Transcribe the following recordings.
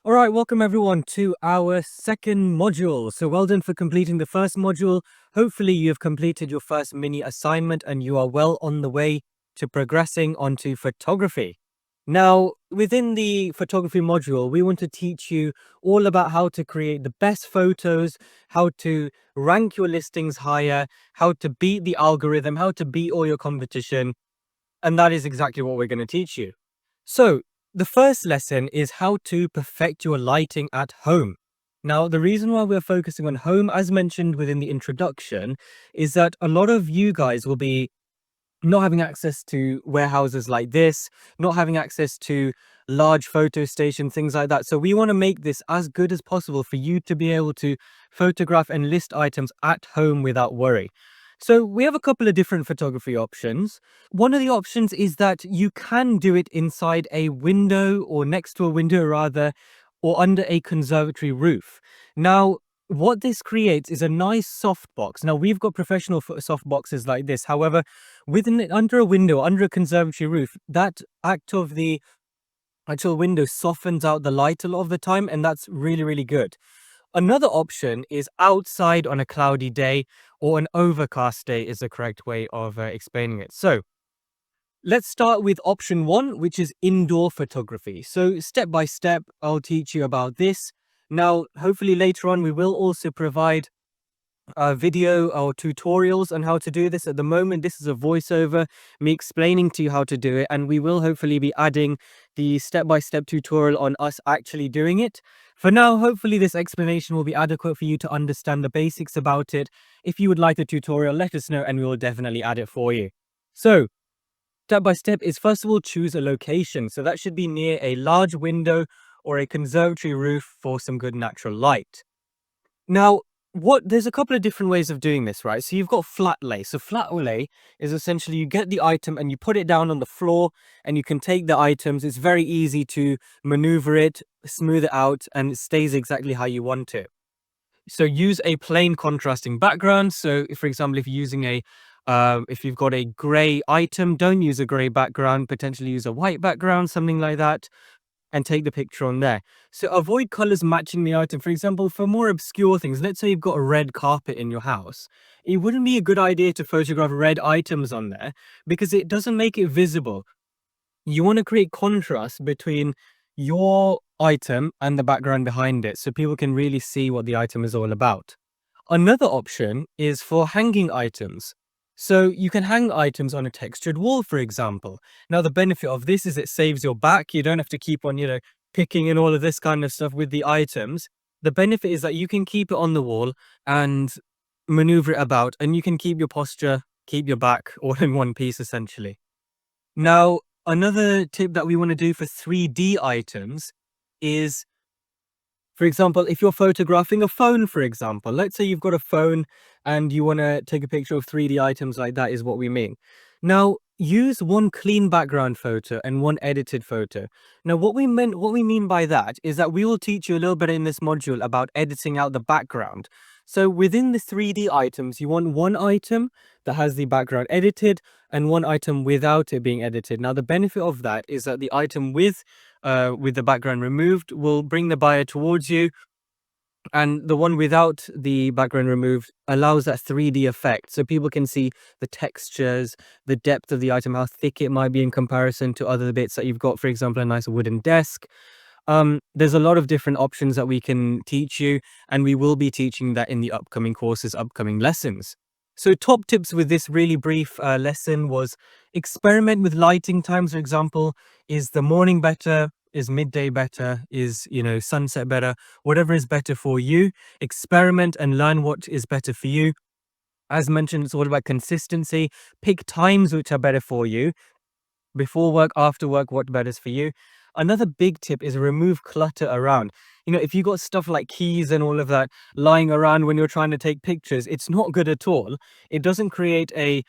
All right, welcome everyone to our second module. So well done for completing the first module. Hopefully you have completed your first mini assignment and you are well on the way to progressing onto photography. Now, within the photography module, we want to teach you all about how to create the best photos, how to rank your listings higher, how to beat the algorithm, how to beat all your competition. And that is exactly what we're going to teach you. So, the first lesson is how to perfect your lighting at home. Now, the reason why we're focusing on home, as mentioned within the introduction, is that a lot of you guys will be not having access to warehouses like this, not having access to large photo stations, things like that. So we want to make this as good as possible for you to be able to photograph and list items at home without worry. So we have a couple of different photography options. One of the options is that you can do it inside a window or next to a window rather, or under a conservatory roof. Now, what this creates is a nice soft box. Now, we've got professional soft boxes like this. However, under a window, under a conservatory roof, that act of the actual window softens out the light a lot of the time, and that's really, really good. Another option is outside on a cloudy day, or an overcast day is the correct way of explaining it. So let's start with option one, which is indoor photography. So step by step, I'll teach you about this. Now, hopefully later on, we will also provide video or tutorials on how to do this. At the moment, this is a voiceover, me explaining to you how to do it, and we will hopefully be adding the step-by-step tutorial on us actually doing it. For now, hopefully this explanation will be adequate for you to understand the basics about it. If you would like the tutorial, let us know and we will definitely add it for you. So step by step is, first of all, choose a location. So that should be near a large window or a conservatory roof for some good natural light. Now, there's a couple of different ways of doing this, right? So you've got flat lay. So flat lay is essentially you get the item and you put it down on the floor and you can take the items. It's very easy to maneuver it, smooth it out, and it stays exactly how you want it. So use a plain contrasting background. So if, for example, if you've got a gray item, don't use a gray background, potentially use a white background, something like that, and take the picture on there. So avoid colors matching the item. For example, for more obscure things, let's say you've got a red carpet in your house. It wouldn't be a good idea to photograph red items on there because it doesn't make it visible. You want to create contrast between your item and the background behind it so people can really see what the item is all about. Another option is for hanging items. So you can hang items on a textured wall, for example. Now, the benefit of this is it saves your back. You don't have to keep on, picking and all of this kind of stuff with the items. The benefit is that you can keep it on the wall and maneuver it about, and you can keep your posture, keep your back all in one piece, essentially. Now, another tip that we want to do for 3D items is, for example, if you're photographing a phone, for example, let's say you've got a phone and you want to take a picture of 3D items like that is what we mean. Now, use one clean background photo and one edited photo. Now, what we mean by that is that we will teach you a little bit in this module about editing out the background. So within the 3D items, you want one item that has the background edited and one item without it being edited. Now, the benefit of that is that the item with the background removed will bring the buyer towards you, and the one without the background removed allows that 3D effect. So people can see the textures, the depth of the item, how thick it might be in comparison to other bits that you've got, for example, a nice wooden desk. There's a lot of different options that we can teach you, and we will be teaching that in the upcoming courses, upcoming lessons. So top tips with this really brief lesson was experiment with lighting times. For example, is the morning better? Is midday better? Is, sunset better? Whatever is better for you, experiment and learn what is better for you. As mentioned, it's all about consistency. Pick times which are better for you. Before work, after work, what better is for you. Another big tip is remove clutter around. If you got stuff like keys and all of that lying around when you're trying to take pictures, it's not good at all. It doesn't create a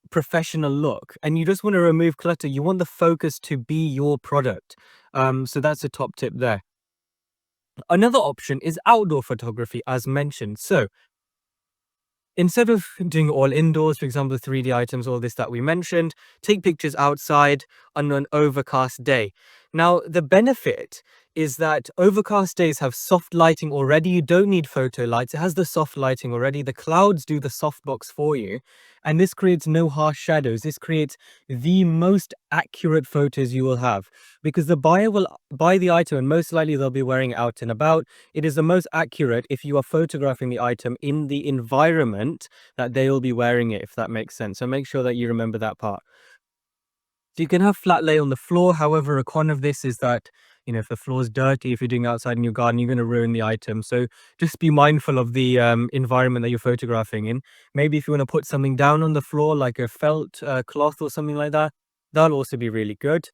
professional look, and you just want to remove clutter. You want the focus to be your product. So that's a top tip there. Another option is outdoor photography, as mentioned. So instead of doing all indoors, for example, 3D items, all this that we mentioned, take pictures outside on an overcast day. Now, the benefit is that overcast days have soft lighting already. You don't need photo lights. It has the soft lighting already. The clouds do the softbox for you. And this creates no harsh shadows. This creates the most accurate photos you will have, because the buyer will buy the item and most likely they'll be wearing it out and about. It is the most accurate if you are photographing the item in the environment that they will be wearing it, if that makes sense. So make sure that you remember that part. So you can have flat lay on the floor. However, a con of this is that, if the floor is dirty, if you're doing outside in your garden, you're going to ruin the item. So just be mindful of the environment that you're photographing in. Maybe if you want to put something down on the floor, like a felt cloth or something like that, that'll also be really good.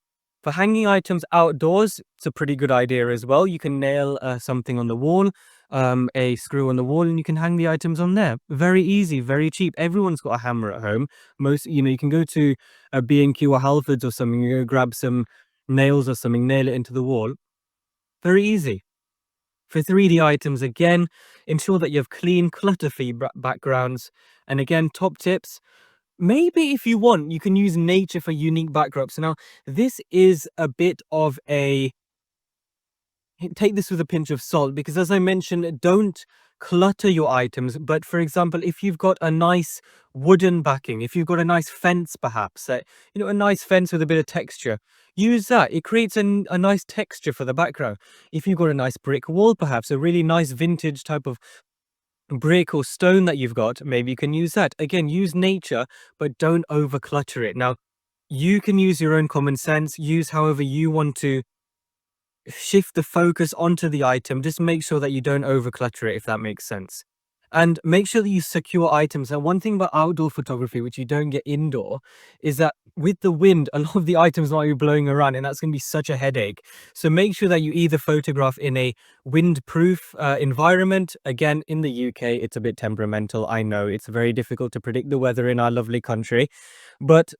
For hanging items outdoors, it's a pretty good idea as well. You can nail something on the wall, a screw on the wall, and you can hang the items on there. Very easy, very cheap. Everyone's got a hammer at home. You can go to a B&Q or Halfords or something, you go grab some nails or something, nail it into the wall. Very easy. For 3D items, again, ensure that you have clean, clutter-free backgrounds. And again, top tips, maybe if you want, you can use nature for unique backdrops. Now, this is a bit of a take this with a pinch of salt, because as I mentioned, don't clutter your items. But for example, if you've got a nice wooden backing, if you've got a nice fence, perhaps a nice fence with a bit of texture, use that. It creates a nice texture for the background. If you've got a nice brick wall, perhaps a really nice vintage type of brick or stone that you've got, maybe you can use that. Again, use nature, but don't over clutter it. Now, you can use your own common sense, use however you want to shift the focus onto the item. Just make sure that you don't over clutter it, if that makes sense. And make sure that you secure items. And one thing about outdoor photography, which you don't get indoor, is that with the wind, a lot of the items might be blowing around, and that's going to be such a headache. So make sure that you either photograph in a windproof environment. Again, in the UK, it's a bit temperamental. I know it's very difficult to predict the weather in our lovely country, but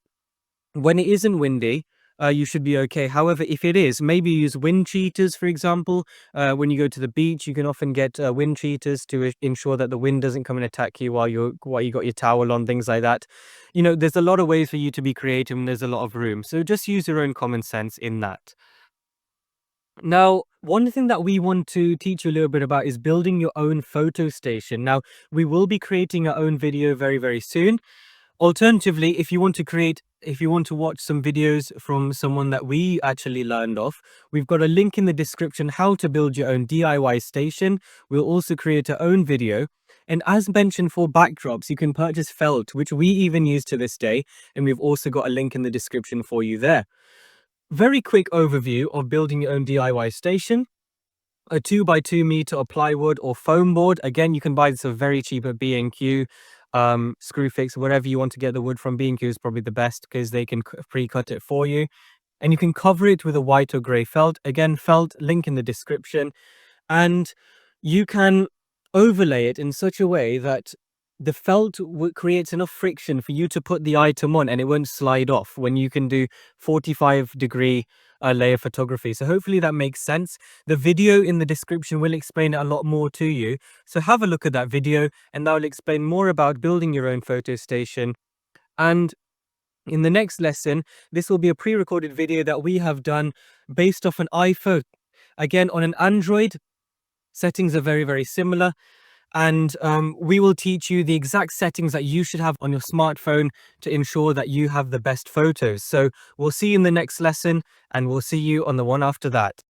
when it isn't windy, you should be okay. However, if it is, maybe use wind cheaters, for example. When you go to the beach, you can often get wind cheaters to ensure that the wind doesn't come and attack you while you got your towel on, things like that. There's a lot of ways for you to be creative, and there's a lot of room. So just use your own common sense in that. Now, one thing that we want to teach you a little bit about is building your own photo station. Now, we will be creating our own video very, very soon. Alternatively, if you want to watch some videos from someone that we actually learned off, we've got a link in the description how to build your own DIY station. We'll also create our own video. And as mentioned, for backdrops, you can purchase felt, which we even use to this day. And we've also got a link in the description for you there. Very quick overview of building your own DIY station. A 2x2 meter of plywood or foam board. Again, you can buy this for very cheap at B&Q, Screwfix, wherever you want to get the wood from. B&Q is probably the best because they can pre-cut it for you. And you can cover it with a white or grey felt. Again, felt, link in the description. And you can overlay it in such a way that the felt creates enough friction for you to put the item on and it won't slide off, when you can do 45-degree layer photography. So hopefully that makes sense. The video in the description will explain it a lot more to you. So have a look at that video and that will explain more about building your own photo station. And in the next lesson, this will be a pre-recorded video that we have done based off an iPhone. Again, on an Android, settings are very, very similar. And we will teach you the exact settings that you should have on your smartphone to ensure that you have the best photos. So we'll see you in the next lesson, and we'll see you on the one after that.